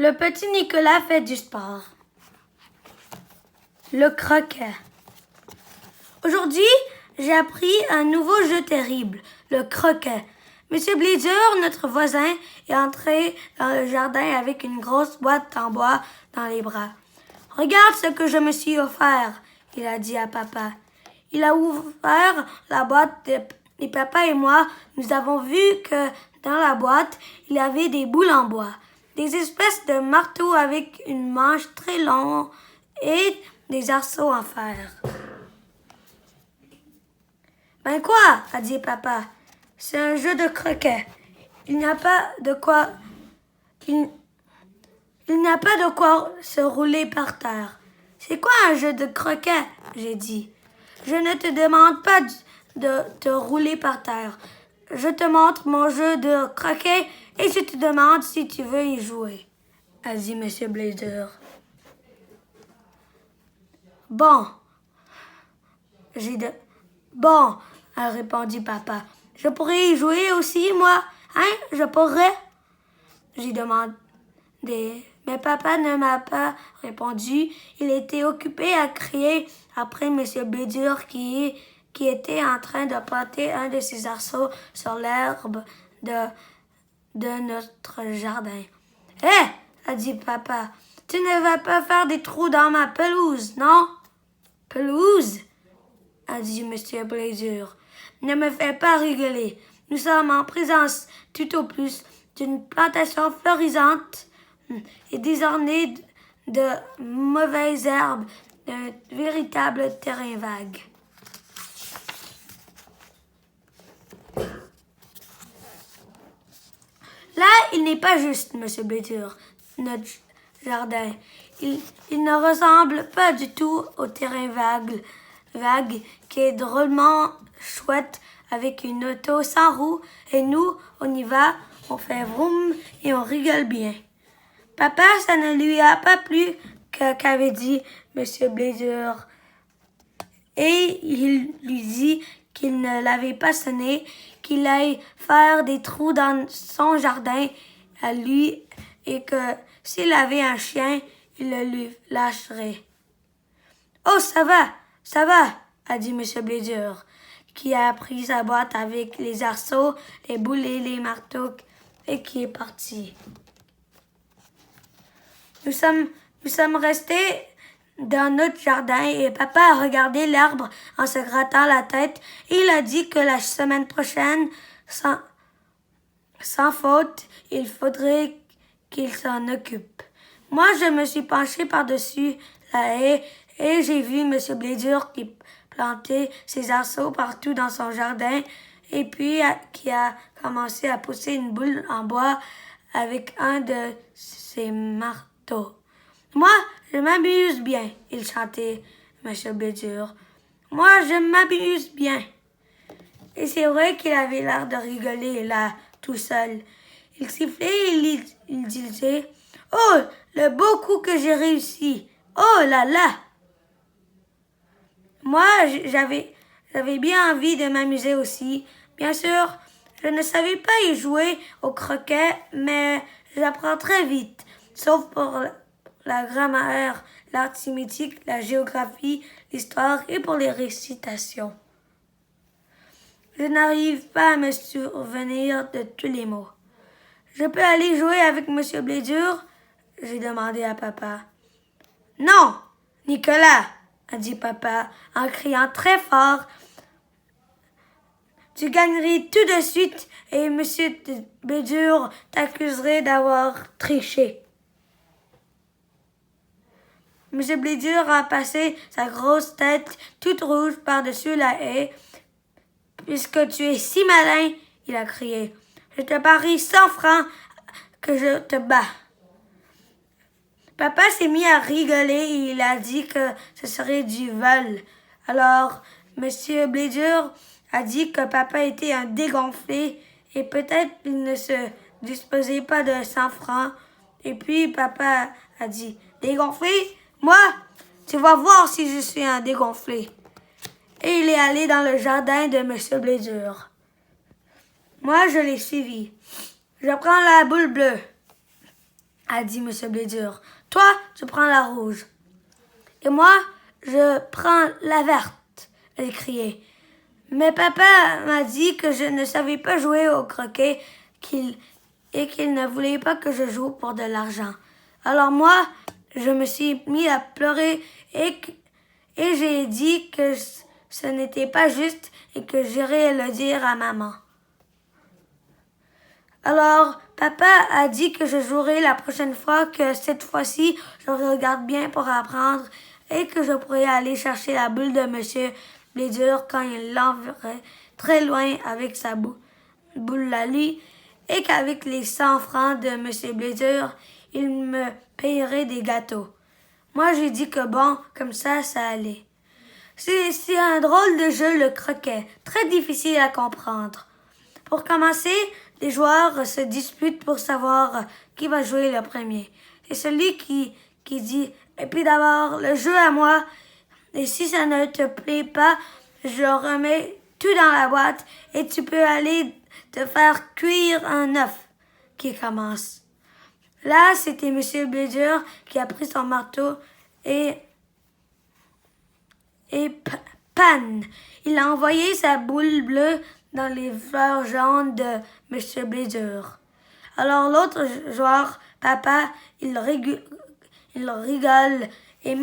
Le petit Nicolas fait du sport. Le croquet. Aujourd'hui, j'ai appris un nouveau jeu terrible, le croquet. Monsieur Blazer, notre voisin, est entré dans le jardin avec une grosse boîte en bois dans les bras. « Regarde ce que je me suis offert », il a dit à papa. Il a ouvert la boîte et papa et moi, nous avons vu que dans la boîte, il y avait des boules en bois, des espèces de marteaux avec une manche très longue et des arceaux en fer. « Ben quoi ?» a dit papa. « C'est un jeu de croquet. Il n'y a pas de quoi se rouler par terre. »« C'est quoi un jeu de croquet ?» j'ai dit. « Je ne te demande pas de te rouler par terre. Je te montre mon jeu de croquet et je te demande si tu veux y jouer, » a dit M. Blazer. « Bon, a répondu papa. « Je pourrais y jouer aussi, moi, hein? Je pourrais? » J'ai demandé. Mais papa ne m'a pas répondu. Il était occupé à crier après M. Blazer qui était en train de planter un de ses arceaux sur l'herbe de notre jardin. « Hé !» a dit papa. « Tu ne vas pas faire des trous dans ma pelouse, non? »« Pelouse ?» a dit M. Blazer. « Ne me fais pas rigoler. Nous sommes en présence, tout au plus, d'une plantation florissante et désornée de mauvaises herbes, d'un véritable terrain vague. » Là, il n'est pas juste, M. Blazer, notre jardin. Il ne ressemble pas du tout au terrain vague qui est drôlement chouette avec une auto sans roues et nous, on y va, on fait vroom et on rigole bien. Papa, ça ne lui a pas plu qu'avait dit M. Blazer et il lui dit qu'il ne l'avait pas sonné, qu'il allait faire des trous dans son jardin à lui et que s'il avait un chien, il le lui lâcherait. « Oh, ça va, a dit M. Blazer, qui a pris sa boîte avec les arceaux, les boules et les marteaux et qui est parti. Nous sommes restés dans notre jardin et papa a regardé l'arbre en se grattant la tête et il a dit que la semaine prochaine, sans faute, il faudrait qu'il s'en occupe. Moi, je me suis penchée par-dessus la haie et j'ai vu M. Blazer qui plantait ses arceaux partout dans son jardin et puis qui a commencé à pousser une boule en bois avec un de ses marteaux. « Moi, je m'amuse bien, » il chantait, M. Blazer. « Moi, je m'amuse bien. » Et c'est vrai qu'il avait l'air de rigoler là, tout seul. Il sifflait et il disait « Oh, le beau coup que j'ai réussi! Oh là là! » Moi, j'avais bien envie de m'amuser aussi. Bien sûr, je ne savais pas y jouer au croquet, mais j'apprends très vite, sauf pour la grammaire, l'arithmétique, la géographie, l'histoire et pour les récitations. Je n'arrive pas à me souvenir de tous les mots. « Je peux aller jouer avec M. Blazer ?» j'ai demandé à papa. « Non, Nicolas !» a dit papa en criant très fort. « Tu gagnerais tout de suite et M. Blazer t'accuserait d'avoir triché. » M. Blazer a passé sa grosse tête toute rouge par-dessus la haie. « Puisque tu es si malin, » il a crié, « je te parie 100 francs que je te bats. » Papa s'est mis à rigoler et il a dit que ce serait du vol. Alors, M. Blazer a dit que papa était un dégonflé et peut-être il ne se disposait pas de 100 francs. Et puis papa a dit « Dégonflé? Moi? Tu vas voir si je suis un dégonflé. » Et il est allé dans le jardin de M. Blazer. Moi, je l'ai suivi. « Je prends la boule bleue. » a dit M. Blédur. Toi, tu prends la rouge. Et moi, je prends la verte, elle criait. Mais papa m'a dit que je ne savais pas jouer au croquet et qu'il ne voulait pas que je joue pour de l'argent. Alors moi, je me suis mis à pleurer et j'ai dit que ce n'était pas juste et que j'irais le dire à maman. Alors, papa a dit que je jouerai la prochaine fois, que cette fois-ci, je regarde bien pour apprendre et que je pourrais aller chercher la boule de Monsieur Blédur quand il l'enverrait très loin avec sa boule à lui et qu'avec les 100 francs de Monsieur Blédur, il me payerait des gâteaux. Moi, j'ai dit que bon, comme ça allait. C'est un drôle de jeu, le croquet, très difficile à comprendre. Pour commencer, les joueurs se disputent pour savoir qui va jouer le premier. C'est celui qui dit « Et puis d'abord, le jeu à moi, et si ça ne te plaît pas, je remets tout dans la boîte et tu peux aller te faire cuire un œuf » qui commence. Là, c'était M. Blédur qui a pris son marteau et panne. Il a envoyé sa boule bleue dans les fleurs jaunes de M. Blédur. Alors l'autre joueur, papa, il rigole et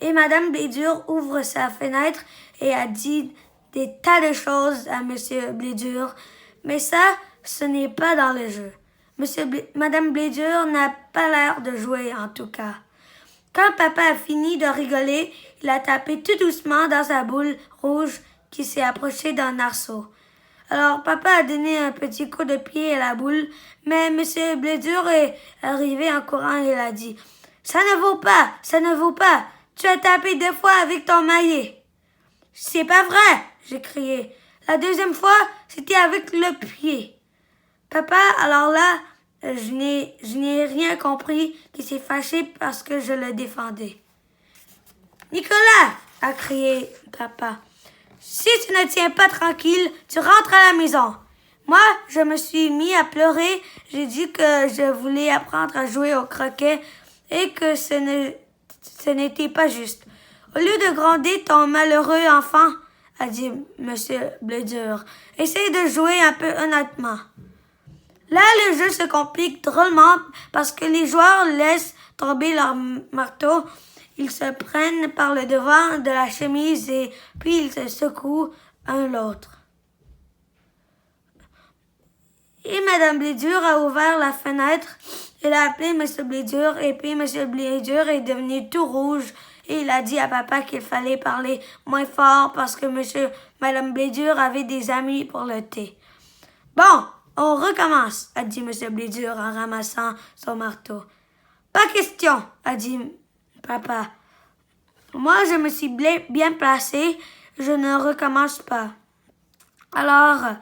et Madame Blédur ouvre sa fenêtre et a dit des tas de choses à M. Blédur. Mais ça, ce n'est pas dans le jeu. Madame Blédur n'a pas l'air de jouer en tout cas. Quand papa a fini de rigoler, il a tapé tout doucement dans sa boule rouge qui s'est approchée d'un arceau. Alors papa a donné un petit coup de pied à la boule, mais M. Blédur est arrivé en courant et il a dit « Ça ne vaut pas, tu as tapé 2 fois avec ton maillet. »« C'est pas vrai, j'ai crié. La deuxième fois, c'était avec le pied. Papa, alors là, je n'ai rien compris, qui s'est fâché parce que je le défendais. Nicolas, a crié papa. Si tu ne tiens pas tranquille, tu rentres à la maison. Moi, je me suis mis à pleurer. J'ai dit que je voulais apprendre à jouer au croquet et que ce n'était pas juste. Au lieu de gronder ton malheureux enfant, a dit M. Blédur, essaye de jouer un peu honnêtement. Là, le jeu se complique drôlement parce que les joueurs laissent tomber leur marteau. Ils se prennent par le devant de la chemise et puis ils se secouent un l'autre. Et Madame Blédur a ouvert la fenêtre. Elle a appelé M. Blédur et puis M. Blédur est devenu tout rouge et il a dit à papa qu'il fallait parler moins fort parce que Madame Blédur avait des amis pour le thé. Bon, on recommence, a dit M. Blédur en ramassant son marteau. Pas question, a dit papa. Moi, je me suis bien placé, je ne recommence pas. Alors,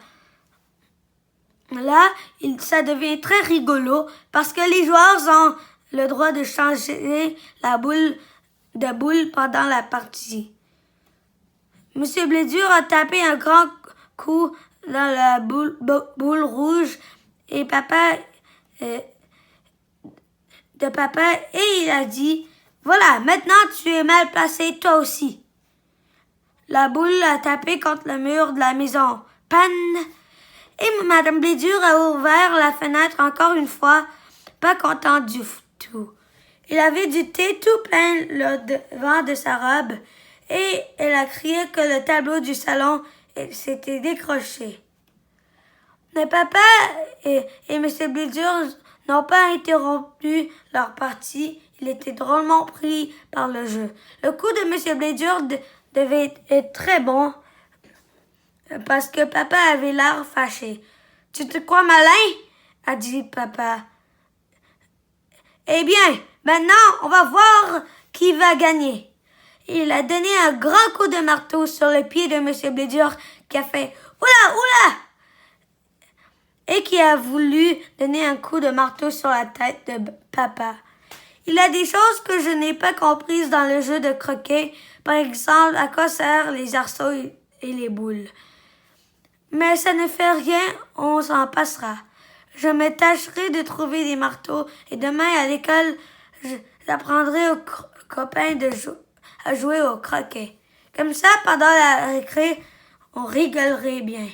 là, ça devient très rigolo parce que les joueurs ont le droit de changer la boule pendant la partie. M. Blédur a tapé un grand coup dans la boule rouge et papa et il a dit « Voilà, maintenant tu es mal placé toi aussi. » La boule a tapé contre le mur de la maison. Panne! Et Madame Blédur a ouvert la fenêtre encore une fois, pas contente du tout. Il avait du thé tout plein le devant de sa robe et elle a crié que le tableau du salon s'était décroché. Mais papa et M. Blédur n'ont pas interrompu leur partie. Ils étaient drôlement pris par le jeu. Le coup de M. Blédur devait être très bon parce que papa avait l'air fâché. « Tu te crois malin? » a dit papa. « Eh bien, maintenant, on va voir qui va gagner. » Il a donné un grand coup de marteau sur le pied de M. Blédur qui a fait « Oula, oula !» et qui a voulu donner un coup de marteau sur la tête de papa. Il y a des choses que je n'ai pas comprises dans le jeu de croquet, par exemple à quoi servent les arceaux et les boules. Mais ça ne fait rien, on s'en passera. Je me tâcherai de trouver des marteaux et demain à l'école, j'apprendrai aux copains à jouer au croquet. Comme ça, pendant la récré, on rigolerait bien.